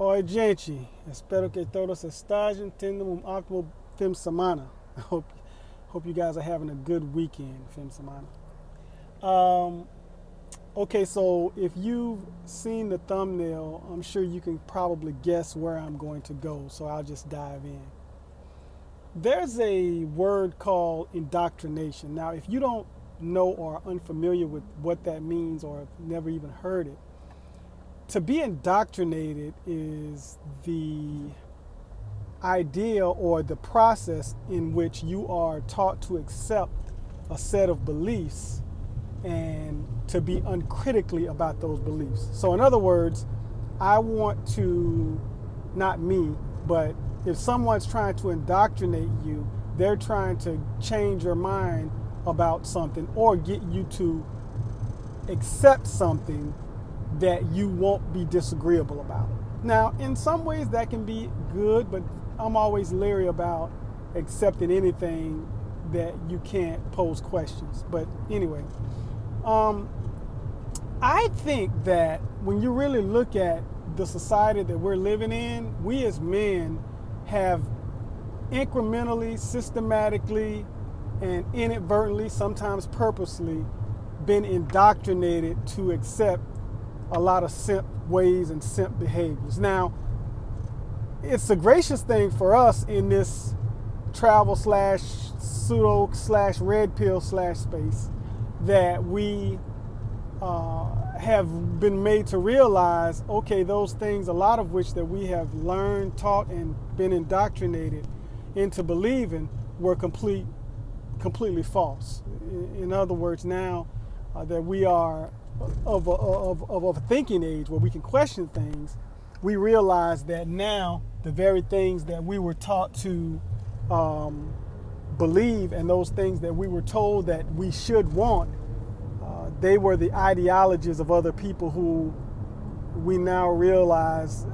Oi, gente. Espero que todos estejam tendo ótimo fim de semana. I hope you guys are having a good weekend, fim de semana. Okay, so if you've seen the thumbnail, I'm sure you can probably guess where I'm going to go, so I'll just dive in. There's a word called indoctrination. Now, if you don't know or are unfamiliar with what that means or have never even heard it, to be indoctrinated is the idea or the process in which you are taught to accept a set of beliefs and to be uncritically about those beliefs. So in other words, I want to, not me, but if someone's trying to indoctrinate you, they're trying to change your mind about something or get you to accept something that you won't be disagreeable about. Now, in some ways that can be good, but I'm always leery about accepting anything that you can't pose questions. But anyway, I think that when you really look at the society that we're living in, we as men have incrementally, systematically, and inadvertently, sometimes purposely, been indoctrinated to accept a lot of simp ways and simp behaviors. Now, it's a gracious thing for us in this travel slash pseudo slash red pill slash space that we have been made to realize, okay, those things, a lot of which that we have learned, taught, and been indoctrinated into believing were completely false. In other words, now that we are of a thinking age where we can question things, we realize that now the very things that we were taught to believe and those things that we were told that we should want, they were the ideologies of other people who we now realize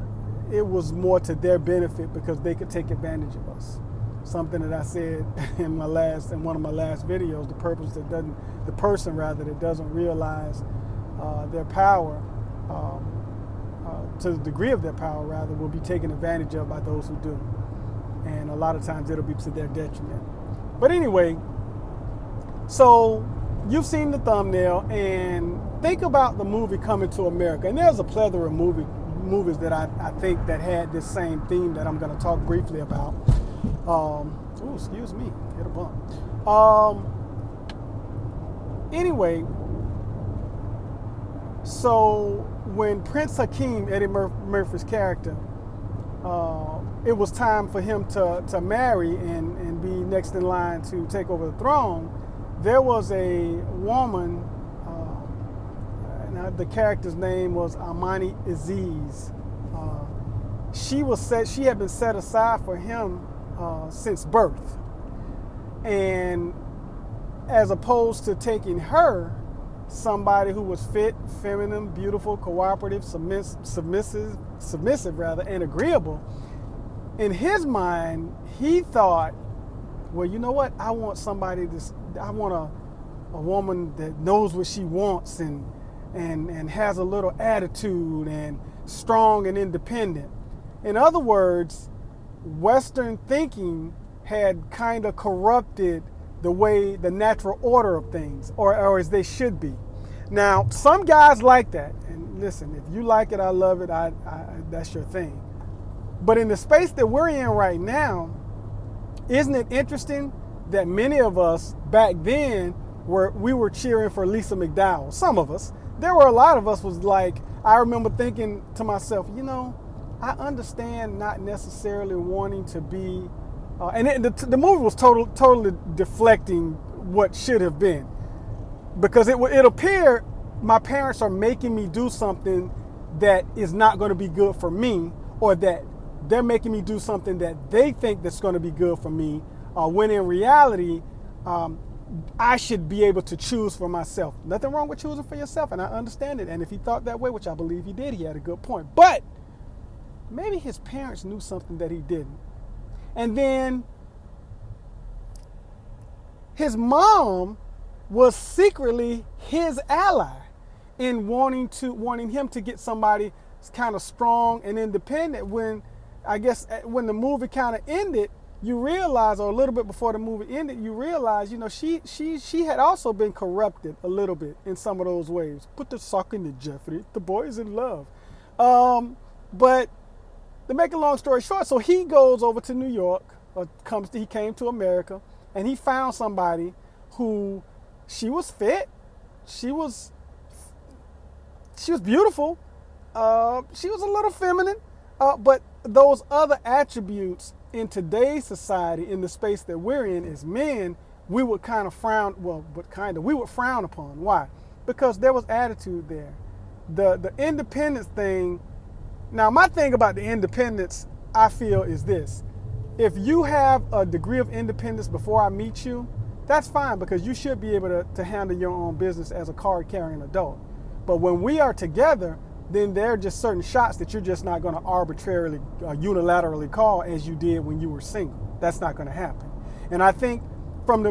it was more to their benefit because they could take advantage of us. Something that I said in one of my last videos, the person that doesn't realize their power, to the degree of their power rather, will be taken advantage of by those who do. And a lot of times it'll be to their detriment. But anyway, so you've seen the thumbnail and think about the movie Coming to America. And there's a plethora of movies that I think that had this same theme that I'm going to talk briefly about. Excuse me, hit a bump. Anyway, so when Prince Hakeem, Eddie Murphy's character, it was time for him to marry and be next in line to take over the throne, there was a woman, and the character's name was Amani Aziz. She had been set aside for him since birth. And as opposed to taking her, somebody who was fit, feminine, beautiful, cooperative, submissive, and agreeable, in his mind, he thought, well, you know what? I want a woman that knows what she wants and has a little attitude and strong and independent. In other words, Western thinking had kind of corrupted the natural order of things, or as they should be. Now, some guys like that, and listen, if you like it, I love it, that's your thing. But in the space that we're in right now, isn't it interesting that many of us back then we were cheering for Lisa McDowell? Some of us. There were a lot of us was like, I remember thinking to myself, I understand not necessarily wanting to be, the movie was totally deflecting what should have been, because it appeared my parents are making me do something that is not going to be good for me, or that they're making me do something that they think that's going to be good for me, when in reality, I should be able to choose for myself. Nothing wrong with choosing for yourself, and I understand it. And if he thought that way, which I believe he did, he had a good point. But maybe his parents knew something that he didn't. And then his mom was secretly his ally. in wanting him to get somebody kind of strong and independent. When I guess when the movie kind of ended, you realize, or a little bit before the movie ended, you realize, she had also been corrupted a little bit in some of those ways. Put the sock in it, Jeffrey. The boy is in love. But to make a long story short, so he goes over to New York, he came to America, and he found somebody who, she was fit, she was beautiful, she was a little feminine, but those other attributes in today's society, in the space that we're in as men, we would kind of frown, we would frown upon. Why? Because there was attitude there. The independence thing. Now, my thing about the independence, I feel, is this. If you have a degree of independence before I meet you, that's fine, because you should be able to handle your own business as a card-carrying adult. But when we are together, then there are just certain shots that you're just not going to arbitrarily, unilaterally call as you did when you were single. That's not going to happen. And I think from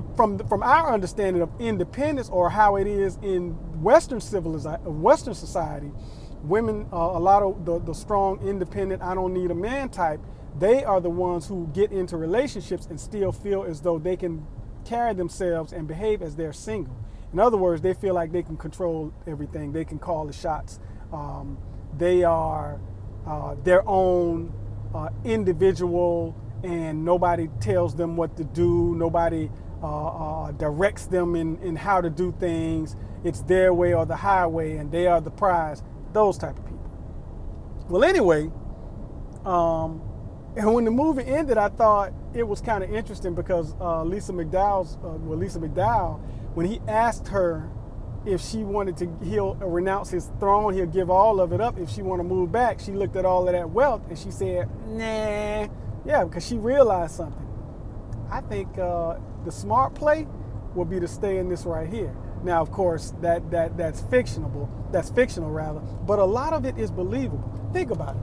our understanding of independence, or how it is in Western society, women, a lot of the strong, independent, I don't need a man type, they are the ones who get into relationships and still feel as though they can carry themselves and behave as they're single. In other words, they feel like they can control everything. They can call the shots. They are their own individual, and nobody tells them what to do. Nobody directs them in how to do things. It's their way or the highway, and they are the prize. Those type of people. Well, anyway, and when the movie ended, I thought it was kind of interesting, because Lisa McDowell, when he asked her if she wanted to, he'll renounce his throne, he'll give all of it up if she want to move back. She looked at all of that wealth and she said, nah. Yeah, because she realized something. I think the smart play would be to stay in this right here. Now, of course, that's fictional rather, but a lot of it is believable. Think about it.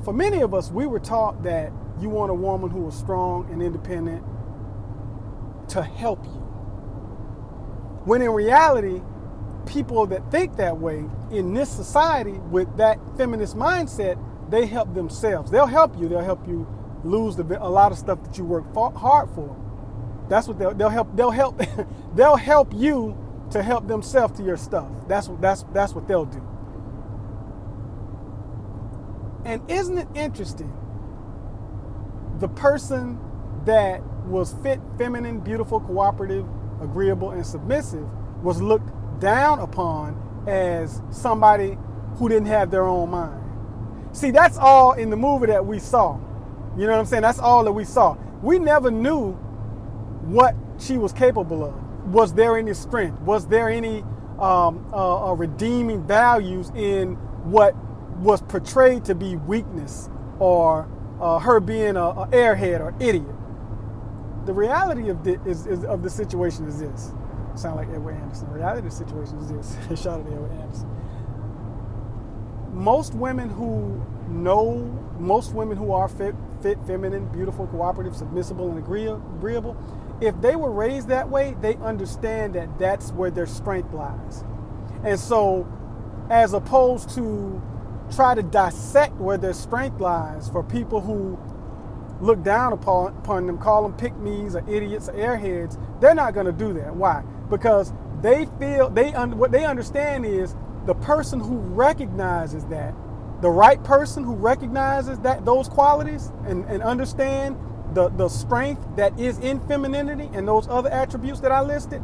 For many of us, we were taught that you want a woman who is strong and independent to help you. When in reality, people that think that way in this society with that feminist mindset, they help themselves. They'll help you. They'll help you lose a lot of stuff that you work hard for. That's what they'll help. They'll help you to help themselves to your stuff. That's what they'll do. And isn't it interesting? The person that was fit, feminine, beautiful, cooperative, agreeable, and submissive was looked down upon as somebody who didn't have their own mind. See, that's all in the movie that we saw. You know what I'm saying? That's all that we saw. We never knew what she was capable of. Was there any strength? Was there any redeeming values in what was portrayed to be weakness, or her being an airhead or idiot? The reality of the situation is this. Sound like Edward Anderson. The reality of the situation is this. Shout out to Edward Anderson. Most women who are fit, feminine, beautiful, cooperative, submissible, and agreeable, if they were raised that way, they understand that that's where their strength lies. And so, as opposed to try to dissect where their strength lies for people who look down upon them, call them pick-me's or idiots or airheads, they're not going to do that. Why? Because they feel what they understand is the person who recognizes that, the right person who recognizes those qualities and understand the strength that is in femininity and those other attributes that I listed,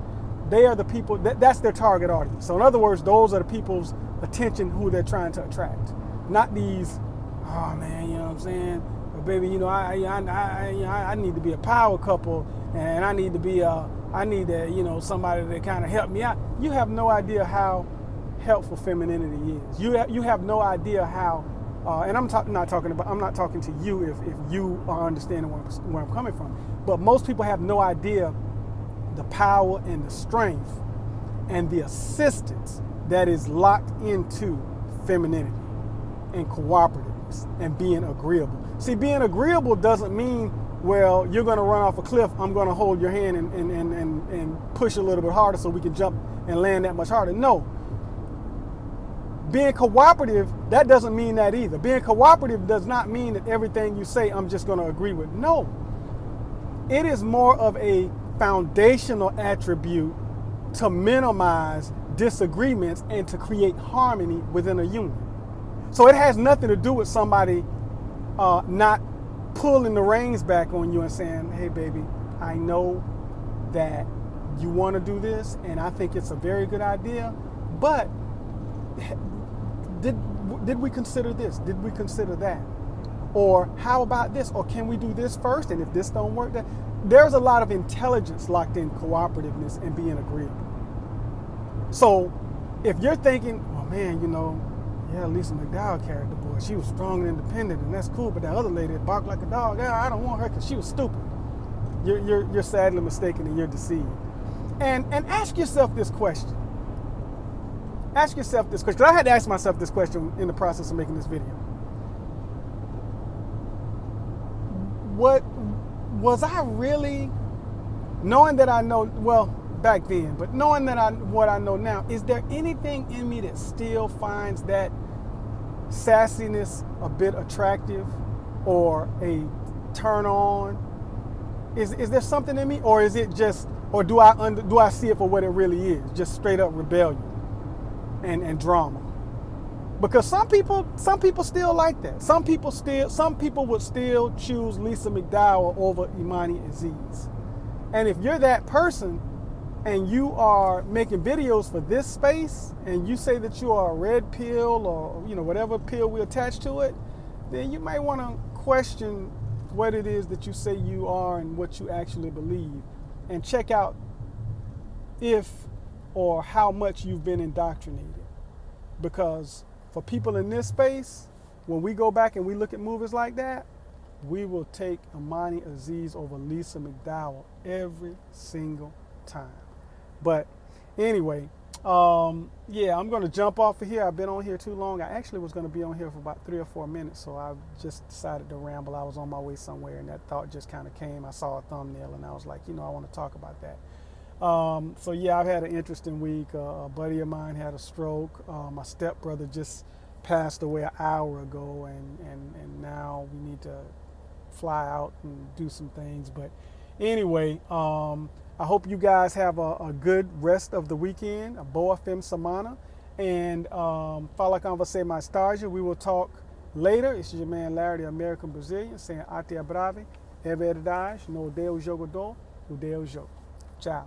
they are the people that's their target audience. So in other words, those are the people's attention who they're trying to attract, not these, oh man, you know what I'm saying? But baby, you know, I need to be a power couple, and I need to somebody to kind of help me out. You have no idea how helpful femininity is. You have no idea how, and I'm not talking to you if you are understanding where I'm coming from. But most people have no idea the power and the strength and the assistance that is locked into femininity and cooperativeness and being agreeable. See, being agreeable doesn't mean, well, you're going to run off a cliff, I'm going to hold your hand and push a little bit harder so we can jump and land that much harder. No. Being cooperative, that doesn't mean that either. Being cooperative does not mean that everything you say I'm just going to agree with. No. It is more of a foundational attribute to minimize disagreements and to create harmony within a union. So it has nothing to do with somebody not pulling the reins back on you and saying, hey, baby, I know that you want to do this, and I think it's a very good idea, but did we consider this? Did we consider that? Or how about this? Or can we do this first? And if this don't work, then there's a lot of intelligence locked in cooperativeness and being agreeable. So if you're thinking, oh man, you know, yeah, Lisa McDowell carried the boy. She was strong and independent, and that's cool. But that other lady that barked like a dog, yeah, I don't want her because she was stupid. You're sadly mistaken and you're deceived. And ask yourself this question. Ask yourself this question, because I had to ask myself this question in the process of making this video. What was I really, knowing that I know, well, back then, but knowing that what I know now, is there anything in me that still finds that sassiness a bit attractive or a turn on? Is there something in me, or is it just, or do I see it for what it really is, just straight up rebellion and drama? Because some people still like that. Some people would still choose Lisa McDowell over Imani Aziz. And if you're that person and you are making videos for this space and you say that you are a red pill or, you know, whatever pill we attach to it, then you might want to question what it is that you say you are and what you actually believe, and check out if or how much you've been indoctrinated. Because for people in this space, when we go back and we look at movies like that, we will take Imani Aziz over Lisa McDowell every single time. But anyway, yeah, I'm going to jump off of here. I've been on here too long. I actually was going to be on here for about 3 or 4 minutes, so I just decided to ramble. I was on my way somewhere, and that thought just kind of came. I saw a thumbnail, and I was like, you know, I want to talk about that. So yeah, I've had an interesting week. A buddy of mine had a stroke. My stepbrother just passed away an hour ago, and now we need to fly out and do some things. But anyway, I hope you guys have a good rest of the weekend. A boa fem semana. And fala com você mais tarde. We will talk later. This is your man Larry, the American Brazilian, saying até a breve. É verdade. No odeio o jogador, odeio o jogo. Ciao.